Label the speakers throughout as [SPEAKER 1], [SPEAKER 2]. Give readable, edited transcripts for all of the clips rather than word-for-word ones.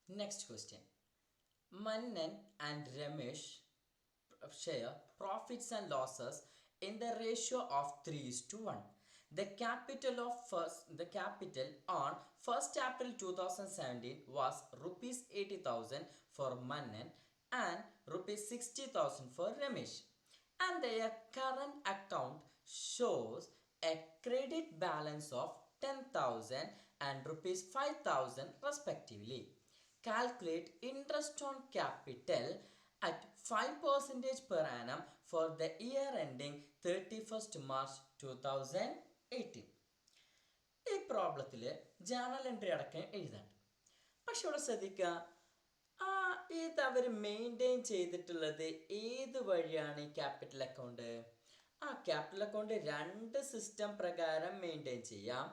[SPEAKER 1] Next question. Mannan and Ramesh share profits and losses in the ratio of 3:1. The capital on 1st April 2017 was rupees 80,000 for Mannan and rupees 60,000 for Ramesh, and their current account shows a credit balance of 10,000 and rupees 5,000 respectively. Calculate interest on capital at 5% per annum for the year ending 31st March 2018. ഈ പ്രോബ്ലത്തിൽ journal entry അടക്കം എഴുതാണ്ട്. പക്ഷെ ഇവിടെ ശ്രദ്ധിക്കുക, ഇത് അവർ maintain ചെയ്തിട്ടുള്ളത് ഏത് വഴിയാണ് ഈ ക്യാപിറ്റൽ അക്കൗണ്ട്? ക്യാപിറ്റൽ അക്കൗണ്ട് രണ്ട് സിസ്റ്റം പ്രകാരം മെയിൻറ്റെയിൻ ചെയ്യാം.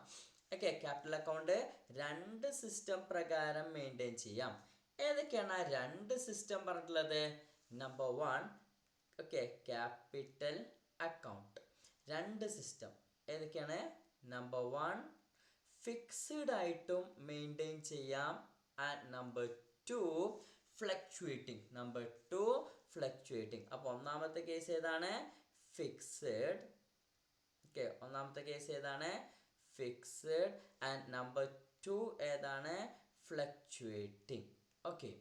[SPEAKER 1] ഓക്കെ, ക്യാപിറ്റൽ അക്കൗണ്ട് രണ്ട് സിസ്റ്റം പ്രകാരം മെയിൻറ്റെയിൻ ചെയ്യാം. ഏതൊക്കെയാണ് ആ രണ്ട് സിസ്റ്റം പറഞ്ഞിട്ടുള്ളത്? നമ്പർ 1, ഓക്കെ, ക്യാപിറ്റൽ അക്കൗണ്ട് രണ്ട് സിസ്റ്റം ഏതൊക്കെയാണ്? നമ്പർ 1 ഫിക്സ്ഡ് ആയിട്ടും മെയിൻറ്റെയിൻ ചെയ്യാം, and number 2 fluctuating. Number 2 fluctuating. അപ്പോൾ ഒന്നാമത്തെ കേസ് ഏതാണ്? ഫിക്സ്ഡ്. ഓക്കെ, ഒന്നാമത്തെ കേസ് ഏതാണ്? ഫിക്സ്ഡ്. ആൻഡ് നമ്പർ 2 ഏതാണ്? ഫ്ലക്ച്വേറ്റിംഗ്. ഓക്കെ,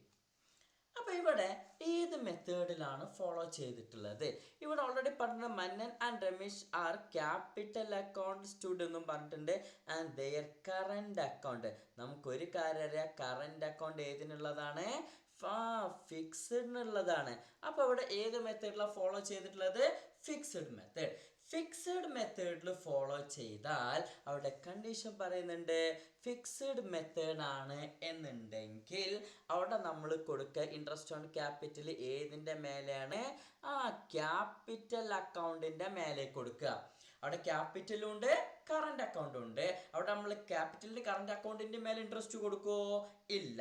[SPEAKER 1] അപ്പോൾ ഇവിടെ ഏത് മെത്തേഡിലാണ് ഫോളോ ചെയ്തിട്ടുള്ളത്? ഇവിടെ ഓൾറെഡി പറഞ്ഞ Mannan and Ramesh are capital account stood എന്നും പറഞ്ഞിട്ടുണ്ട്, ആൻഡ് ദെയർ കറണ്ട് അക്കൗണ്ട്. നമുക്കൊരു കാര്യം അറിയാം, കറണ്ട് അക്കൗണ്ട് ഏതിനുള്ളതാണ്? ഫിക്സ്ഡിനുള്ളതാണ്. അപ്പോൾ ഇവിടെ ഏത് മെത്തേഡിലാണ് ഫോളോ ചെയ്തിട്ടുള്ളത്? Fixed method. ഫിക്സ്ഡ് മെത്തേഡിൽ ഫോളോ ചെയ്താൽ അവിടെ കണ്ടീഷൻ പറയുന്നുണ്ട്, ഫിക്സ്ഡ് മെത്തേഡാണ് എന്നുണ്ടെങ്കിൽ അവിടെ നമ്മൾ കൊടുക്കുക ഇൻട്രസ്റ്റ് ഓൺ ക്യാപിറ്റൽ ഏതിൻ്റെ മേലെയാണ്? ക്യാപിറ്റൽ അക്കൗണ്ടിൻ്റെ മേലെ കൊടുക്കുക. അവിടെ ക്യാപിറ്റലും ഉണ്ട്, കറണ്ട് അക്കൗണ്ടും ഉണ്ട്. അവിടെ നമ്മൾ ക്യാപിറ്റലിൻ്റെ കറണ്ട് അക്കൗണ്ടിൻ്റെ മേലെ ഇൻട്രസ്റ്റ് കൊടുക്കുമോ? ഇല്ല.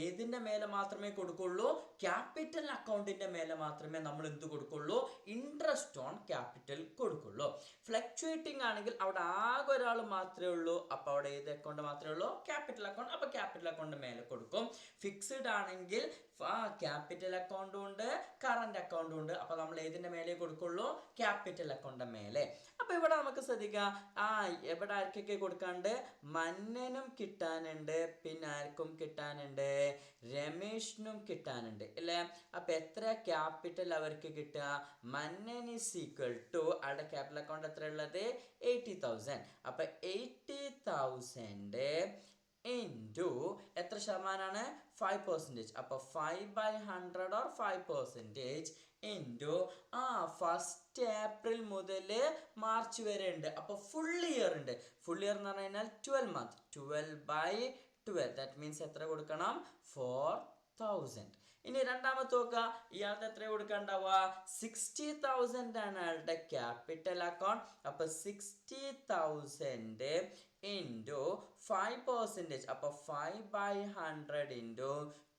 [SPEAKER 1] ഏതിൻ്റെ മേലെ മാത്രമേ കൊടുക്കുള്ളൂ? ക്യാപിറ്റൽ അക്കൗണ്ടിൻ്റെ മേലെ മാത്രമേ നമ്മൾ എന്ത് കൊടുക്കുള്ളൂ? ഇൻട്രസ്റ്റ് ഓൺ ക്യാപിറ്റൽ കൊടുക്കുള്ളൂ. ഫ്ലക്ച്വേറ്റിംഗ് ആണെങ്കിൽ അവിടെ ആകെ ഒരാൾ മാത്രമേ ഉള്ളൂ. അപ്പോൾ അവിടെ ഏത് അക്കൗണ്ട് മാത്രമേ ഉള്ളൂ? Capital account. അപ്പോൾ ക്യാപിറ്റൽ അക്കൗണ്ട് മേലെ കൊടുക്കും. ഫിക്സ്ഡ് ആണെങ്കിൽ ക്യാപിറ്റൽ അക്കൗണ്ടും ഉണ്ട്, കറണ്ട് അക്കൗണ്ടും ഉണ്ട്. അപ്പോൾ നമ്മൾ ഏതിൻ്റെ മേലെ കൊടുക്കുള്ളൂ? ക്യാപിറ്റൽ അക്കൗണ്ടിൻ്റെ മേലെ. അപ്പോൾ ഇവിടെ നമുക്ക് ശ്രദ്ധിക്കാം, എവിടെ ആർക്കൊക്കെ കൊടുക്കാണ്ട്? മന്നനും കിട്ടാനുണ്ട്, പിന്നെ ആർക്കും കിട്ടാനുണ്ട്? രമേഷിനും കിട്ടാനുണ്ട് അല്ലേ? അപ്പോൾ എത്ര ക്യാപിറ്റൽ അവർക്ക് കിട്ടുക? മന്നൻ ഈസ് ഈക്വൽ ടു അവിടെ ക്യാപിറ്റൽ അക്കൗണ്ട് എത്ര ഉള്ളത്? 80,000. അപ്പോൾ 80,000 ഇൻറ്റു എത്ര ശതമാനമാണ്? 5%. അപ്പോൾ 5/100 or 5% ഇൻറ്റു 1st ഏപ്രിൽ മുതൽ മാർച്ച് വരെ ഉണ്ട്. അപ്പോൾ ഫുൾ ഇയർ ഉണ്ട്. ഫുൾ ഇയർ എന്ന് പറഞ്ഞു കഴിഞ്ഞാൽ 12 months. 12/12 ദാറ്റ് മീൻസ് എത്ര കൊടുക്കണം? 4,000. ഇനി രണ്ടാമത്തെ നോക്കുക, ഇയാളുടെ എത്ര കൊടുക്കാണ്ടാവുക? 60,000 ആണ് അയാളുടെ ക്യാപിറ്റൽ അക്കൗണ്ട്. അപ്പോൾ 60,000 ഇൻറ്റു 5%. അപ്പോൾ 5/100 ഇൻറ്റു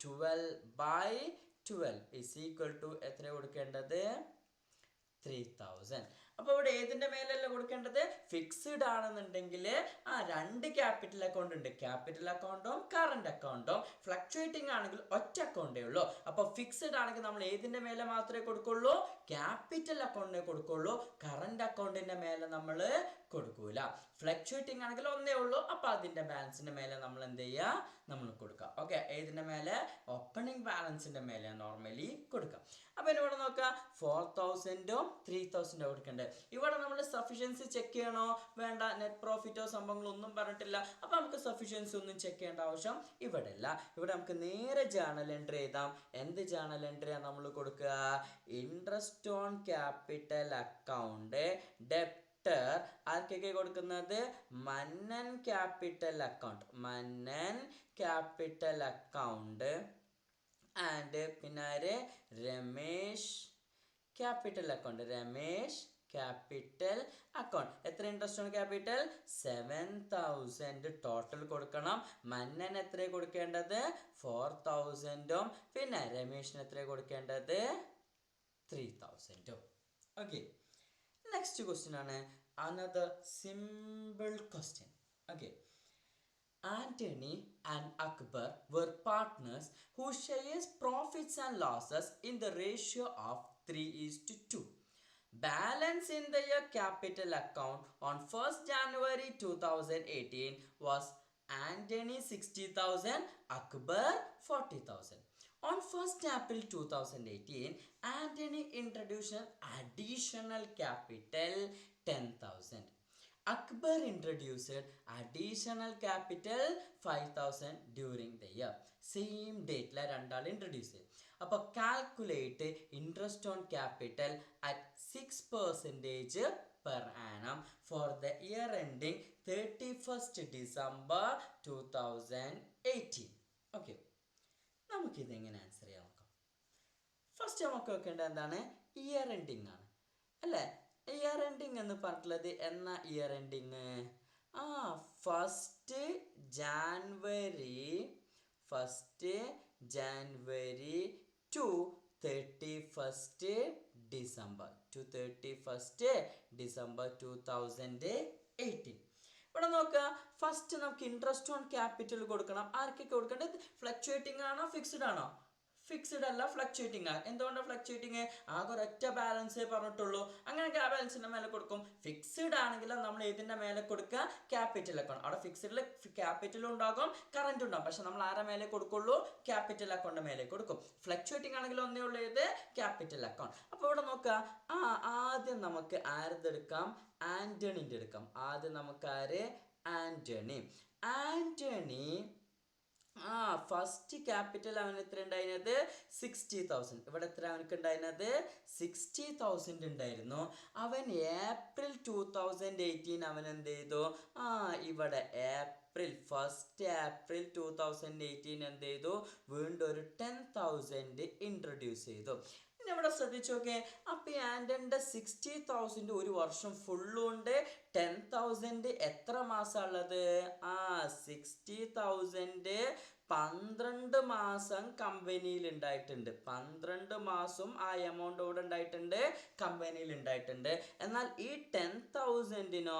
[SPEAKER 1] 12/12 ഇസ് ഈക്വൽ ടു എത്ര കൊടുക്കേണ്ടത്? 3,000. അപ്പോൾ ഇവിടെ ഏതിൻ്റെ മേലല്ല കൊടുക്കേണ്ടത്? ഫിക്സ്ഡ് ആണെന്നുണ്ടെങ്കിൽ രണ്ട് ക്യാപിറ്റൽ അക്കൗണ്ട് ഉണ്ട്, ക്യാപിറ്റൽ അക്കൗണ്ടും കറണ്ട് അക്കൗണ്ടും. ഫ്ലക്ച്വേറ്റിംഗ് ആണെങ്കിൽ ഒറ്റ അക്കൗണ്ടേ ഉള്ളൂ. അപ്പോൾ ഫിക്സ്ഡ് ആണെങ്കിൽ നമ്മൾ ഏതിൻ്റെ മേലെ മാത്രമേ കൊടുക്കുള്ളൂ? ക്യാപിറ്റൽ അക്കൗണ്ടിനെ കൊടുക്കുള്ളൂ. കറണ്ട് അക്കൗണ്ടിൻ്റെ മേലെ നമ്മൾ കൊടുക്കൂല. ഫ്ലക്ച്വേറ്റിംഗ് ആണെങ്കിൽ ഒന്നേ ഉള്ളൂ. അപ്പോൾ അതിൻ്റെ ബാലൻസിൻ്റെ മേലെ നമ്മൾ എന്ത് ചെയ്യുക? നമ്മൾ കൊടുക്കുക. ഓക്കെ, ഏതിൻ്റെ മേലെ? ഓപ്പണിംഗ് ബാലൻസിൻ്റെ മേലെ നോർമലി കൊടുക്കുക. അപ്പോൾ ഇവിടെ നോക്കുക, 4,000ഉം 3,000 കൊടുക്കേണ്ടത്. ഇവിടെ നമ്മൾ സഫിഷ്യൻസി ചെക്ക് ചെയ്യണോ വേണ്ട? നെറ്റ് പ്രോഫിറ്റോ സംഭവങ്ങളോ ഒന്നും പറഞ്ഞിട്ടില്ല. അപ്പോൾ നമുക്ക് സഫിഷ്യൻസി ഒന്നും ചെക്ക് ചെയ്യേണ്ട ആവശ്യം ഇവിടെ ഇല്ല. ഇവിടെ നമുക്ക് നേരെ ജേണൽ എൻട്രി എഴുതാം. എന്ത് ജേണൽ എൻട്രിയാണ് നമ്മൾ കൊടുക്കുക? Interest on capital account debtor ആർക്കൊക്കെ കൊടുക്കുന്നത്? Mannan capital account. Mannan capital account and പിന്നെ ആര്? Ramesh capital account. Ramesh capital account. എത്ര ഇൻട്രസ്റ്റ് ഓൺ ക്യാപിറ്റൽ? 7,000 ടോട്ടൽ കൊടുക്കണം. മന്നൻ എത്ര കൊടുക്കേണ്ടത്? 4,000ഉം പിന്നെ രമേഷിന് എത്ര കൊടുക്കേണ്ടത്? 3,000ഉം. ഓക്കെ, നെക്സ്റ്റ് ക്വസ്റ്റ്യൻ ആണ് another simple question. Okay, Antony and Akbar were partners whose shares profits and losses in the ratio of 3:2. Balance in the year capital account on 1st January 2018 was Antony 60,000, Akbar 40,000. On 1st April 2018, Antony introduced an additional capital 10,000. Akbar introduced additional capital 5,000 during the year. Same ഡേറ്റിൽ രണ്ടാൾ introduce ചെയ്യും. അപ്പോൾ calculate interest on capital at 6% per annum for the year ending 31st December 2018. Okay, നമുക്കിതെങ്ങനെ answer ചെയ്യാൻ നോക്കാം. First നമുക്ക് വെക്കേണ്ടത് എന്താണ്? Year ending ആണ് അല്ലേ? ഇയർ എൻഡിങ് എന്ന് പറഞ്ഞിട്ടുള്ളത് എന്നാ year ending? First January to 31st December 2018. ഇവിടെ നോക്കുക, ഫസ്റ്റ് നമുക്ക് ഇൻട്രസ്റ്റ് ഓൺ ക്യാപിറ്റൽ കൊടുക്കണം. ആർക്കൊക്കെ കൊടുക്കേണ്ടത്? ഫ്ലക്ച്വേറ്റിംഗ് ആണോ ഫിക്സ്ഡ് ആണോ? ഫിക്സ്ഡ് അല്ല, ഫ്ലക്ച്വേറ്റിംഗ് ആണ്. എന്തുകൊണ്ടാണ് ഫ്ലക്ച്വേറ്റിംഗ്? ആകെ ഒരൊറ്റ ബാലൻസേ പറഞ്ഞിട്ടുള്ളൂ. അങ്ങനെയൊക്കെ ആ ബാലൻസിന്റെ മേലെ കൊടുക്കും. ഫിക്സ്ഡ് ആണെങ്കിൽ നമ്മൾ ഏതിന്റെ മേലെ കൊടുക്കുക? Capital account. അവിടെ ഫിക്സ്ഡിൽ ക്യാപിറ്റലും ഉണ്ടാകും, കറന്റ് ഉണ്ടാകും. പക്ഷെ നമ്മൾ ആരെ മേലെ കൊടുക്കുള്ളൂ? ക്യാപിറ്റൽ അക്കൗണ്ട് മേലെ കൊടുക്കും. ഫ്ലക്ച്വേറ്റിംഗ് ആണെങ്കിൽ ഒന്നേ ഉള്ളൂ, ഏത്? Capital account. അപ്പോൾ ഇവിടെ നോക്കുക, ആദ്യം നമുക്ക് ആരെടുക്കാം? ആന്റണിന്റെ എടുക്കാം. ആദ്യം നമുക്ക് ആര്? ആന്റണി. ഫസ്റ്റ് ക്യാപിറ്റൽ അവന് എത്ര ഉണ്ടായിരുന്നത്? 60,000. ഇവിടെ എത്ര അവനക്ക് ഉണ്ടായിരുന്നത്? 60,000 ഉണ്ടായിരുന്നു. അവൻ ഏപ്രിൽ 2018 അവൻ എന്ത് ചെയ്തു? ഇവിടെ ഫസ്റ്റ് ഏപ്രിൽ 2018 എന്ത് ചെയ്തു? വീണ്ടും ഒരു 10,000 ഇൻട്രൊഡ്യൂസ് ചെയ്തു. പിന്നെ ഇവിടെ ശ്രദ്ധിച്ചു നോക്കേ, അപ്പൊ ഈ ആന്റണിന്റെ 60,000 ഒരു വർഷം ഫുള്ളും ഉണ്ട്. 10,000 എത്ര മാസമുള്ളത്? 60,000 12 മാസം കമ്പനിയിൽ ഉണ്ടായിട്ടുണ്ട്. 12 മാസം ആ എമൗണ്ട് ഇവിടെ ഉണ്ടായിട്ടുണ്ട്, കമ്പനിയിൽ ഉണ്ടായിട്ടുണ്ട്. എന്നാൽ ഈ 10,000-ന്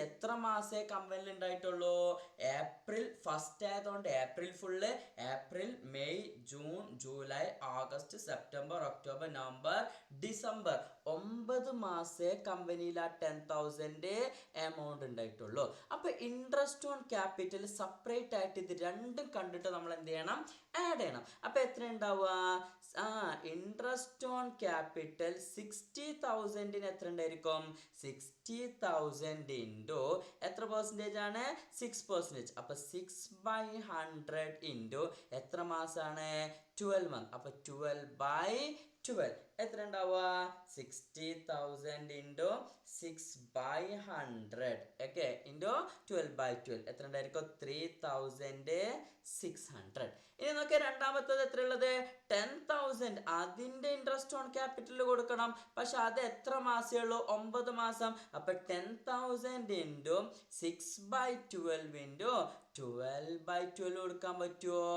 [SPEAKER 1] എത്ര മാസേ കമ്പനിയിൽ ഉണ്ടായിട്ടുള്ളൂ? ഏപ്രിൽ ഫസ്റ്റ് ആയതുകൊണ്ട് April full, April, May, June, July, August, September, October, November, December 9 മാസേ കമ്പനിയിൽ ആ 10,000 എമൗണ്ട് ഉണ്ടായിട്ടുള്ളൂ. അപ്പൊ ഇൻട്രസ്റ്റ് ഓൺ ക്യാപിറ്റൽ സെപ്പറേറ്റ് ആയിട്ട് ഇത് രണ്ടും കണ്ടിട്ട് നമ്മൾ എന്ത് ചെയ്യണം? ആഡ് ചെയ്യണം. അപ്പൊ എത്ര ഉണ്ടാവുക? ഇൻട്രസ്റ്റ് ഓൺ ക്യാപിറ്റൽ 60,000-ന് എത്ര ഉണ്ടായിരിക്കും? 60,000 ഇൻറ്റു എത്ര പെർസെൻറ്റേജ് ആണ്? 6%. അപ്പൊ 6/100 ഇൻറ്റു എത്ര മാസമാണ്? 12 മന്ത്. അപ്പൊ 12/12 എത്ര ഉണ്ടാവുക? 60,000 ഇൻറ്റു 6/100 ഓക്കെ ഇൻറ്റു 12/12 എത്ര ഉണ്ടായിരിക്കും? 3,600. ഇനി നോക്കിയ രണ്ടാമത്തത് എത്ര ഉള്ളത്? 10,000. അതിന്റെ ഇൻട്രസ്റ്റ് ഓൺ ക്യാപിറ്റൽ കൊടുക്കണം. പക്ഷെ അത് എത്ര മാസേ ഉള്ളൂ? 9 മാസം. അപ്പൊ 10,000 ഇൻറ്റു 6/12 ഇൻറ്റു 12/12 കൊടുക്കാൻ പറ്റുമോ?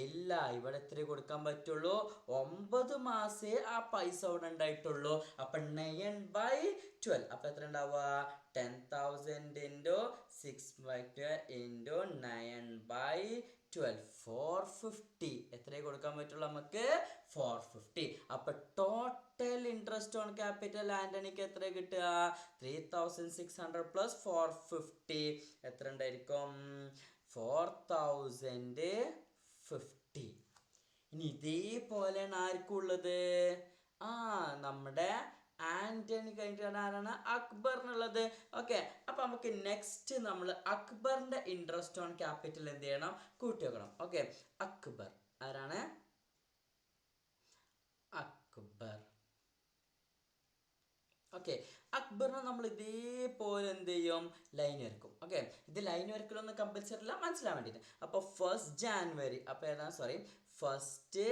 [SPEAKER 1] ഇല്ല. ഇവിടെ എത്ര കൊടുക്കാൻ പറ്റുള്ളൂ? 9 മാസേ ആ പൈസ അവിടെ ഉണ്ടായിട്ടുള്ളൂ. അപ്പൊ 9/12. അപ്പൊ എത്ര ഉണ്ടാവുക? 10,000 ഇൻറ്റു 6/12 ഇൻറ്റു 9/12 450. എത്ര കൊടുക്കാൻ പറ്റുള്ളൂ നമുക്ക്? 450. അപ്പൊ ടോട്ടൽ ഇൻട്രസ്റ്റ് ഓൺ ക്യാപിറ്റൽ ആന്റണിക്ക് എത്ര കിട്ടുക? 3,600 പ്ലസ് 450 എത്ര ഉണ്ടായിരിക്കും? 4,050. ഇനി ഇതേപോലെയാണ് ആർക്കുള്ളത്? നമ്മുടെ ആന്റണി കഴിഞ്ഞിട്ടാണ് ആരാണ്? അക്ബറിനുള്ളത്. ഓക്കെ, അപ്പൊ നമുക്ക് നെക്സ്റ്റ് നമ്മൾ അക്ബറിന്റെ ഇൻട്രസ്റ്റ് ഓൺ ക്യാപിറ്റൽ എന്ത് ചെയ്യണം? കൂട്ടി വെക്കണം. ഓക്കെ, അക്ബർ ആരാണ്? അക്ബർ. ഓക്കെ, അക്ബറിനെ നമ്മൾ ഇതേപോലെ എന്ത് ചെയ്യും? ലൈൻ വരക്കും. ഓക്കെ, ഇത് ലൈൻ വരക്കലൊന്നും കമ്പൽസറി അല്ല, മനസ്സിലാൻ വേണ്ടിയിട്ട്. അപ്പോൾ 1st January, അപ്പോൾ ഏതാണ്? First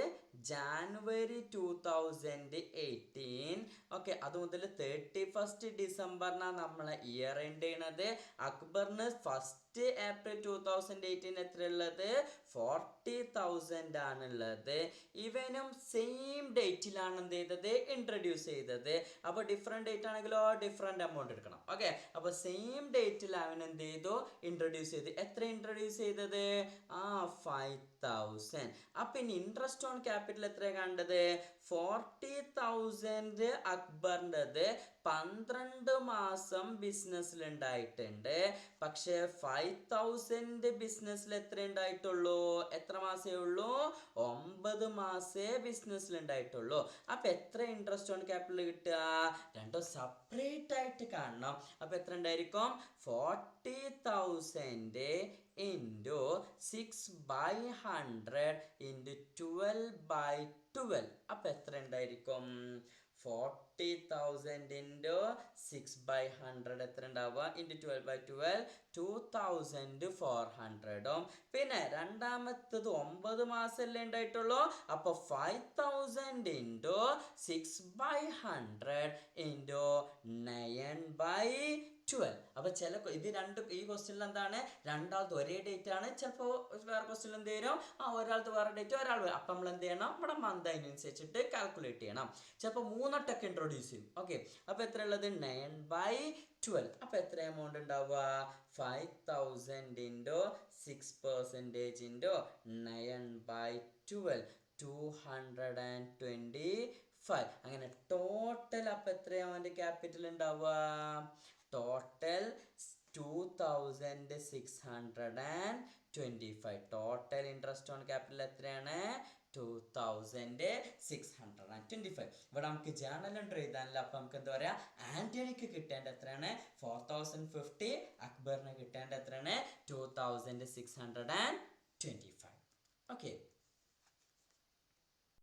[SPEAKER 1] January 2018. ഓക്കെ, അത് മുതൽ 31 ഡിസംബറിനാണ് നമ്മളെ ഇയർ എൻഡ് ചെയ്യണത്. അക്ബറിന് ഫസ്റ്റ് ഏപ്രിൽ 2018 എത്ര ഉള്ളത്? 40,000 ആണുള്ളത്. ഇവനും സെയിം ഡേറ്റിലാണ് എന്ത് ചെയ്തത്? ഇൻട്രൊഡ്യൂസ് ചെയ്തത്. അപ്പോൾ ഡിഫറെൻറ്റ് ഡേറ്റ് ആണെങ്കിലോ ഡിഫറെൻറ്റ് എമൗണ്ട് എടുക്കണം. ഓക്കെ, അപ്പോൾ സെയിം ഡേറ്റിൽ അവൻ എന്ത് ചെയ്തു? ഇൻട്രൊഡ്യൂസ് ചെയ്ത്. എത്ര ഇൻട്രൊഡ്യൂസ് ചെയ്തത്? 5,000. അപ്പം ഇനി ഇൻട്രസ്റ്റ് ഓൺ ക്യാപിറ്റൽ എത്രയാണ് കണ്ടത്? 40,000 അക്ബറിൻ്റെത് 12 മാസം ബിസിനസ്സിൽ ഉണ്ടായിട്ടുണ്ട്. പക്ഷേ 5,000 ബിസിനസ്സിൽ എത്ര ഉണ്ടായിട്ടുള്ളൂ? എത്ര മാസേ ഉള്ളൂ? 9 മാസേ ബിസിനസ്സിൽ ഉണ്ടായിട്ടുള്ളൂ. അപ്പം എത്ര ഇൻട്രസ്റ്റ് ഓൺ ക്യാപിറ്റൽ കിട്ടുക? രണ്ടും സെപ്പറേറ്റ് ആയിട്ട് കാണണം. അപ്പം എത്ര ഉണ്ടായിരിക്കും? 40,000 into 6/100 into 12/12. അപ്പം എത്ര ഉണ്ടായിരിക്കും? 40,000 into 6/100 എത്ര ഉണ്ടാവുക? ഇൻറ്റു 12/12 2,400. പിന്നെ രണ്ടാമത്തത് 9 മാസമല്ലേ ഉണ്ടായിട്ടുള്ളൂ. അപ്പോൾ 5,000 into 6/100 into 9/12. അപ്പോൾ ഇത് രണ്ടും ഈ ക്വസ്റ്റ്യനിൽ എന്താണ്? രണ്ടാമത് ഒരേ ഡേറ്റ് ആണ്. ചിലപ്പോൾ വേറെ ക്വസ്റ്റ്യനിൽ എന്ത് ചെയ്യും? ഒരാൾക്ക് വേറെ ഡേറ്റ്, ഒരാൾ. അപ്പം നമ്മൾ എന്ത് ചെയ്യണം? നമ്മുടെ മന്ത് അതിനനുസരിച്ചിട്ട് കാൽക്കുലേറ്റ് ചെയ്യണം. ചിലപ്പോൾ 3 ഇൻട്രൊഡ്യൂസ് ചെയ്യും. ഓക്കെ, അപ്പോൾ എത്ര ഉള്ളത്? 9/12. അപ്പോൾ എത്ര എമൗണ്ട് ഉണ്ടാവുക? 5,000 into 6% into 9/12 225. അങ്ങനെ ടോട്ടൽ അപ്പം എത്രയാണ് അവൻ്റെ ക്യാപിറ്റൽ ഉണ്ടാവുക? Total 2,625. Total interest on capital എത്രയാണ്? 2,625. ഇവിടെ നമുക്ക് ജേണൽ എൻട്രി എഴുതാനില്ല. അപ്പം നമുക്ക് എന്താ പറയുക? ആൻ്റണിക്ക് കിട്ടേണ്ട എത്രയാണ്? 4,050. അക്ബറിന് കിട്ടേണ്ട എത്രയാണ്? 2,625. ഓക്കെ.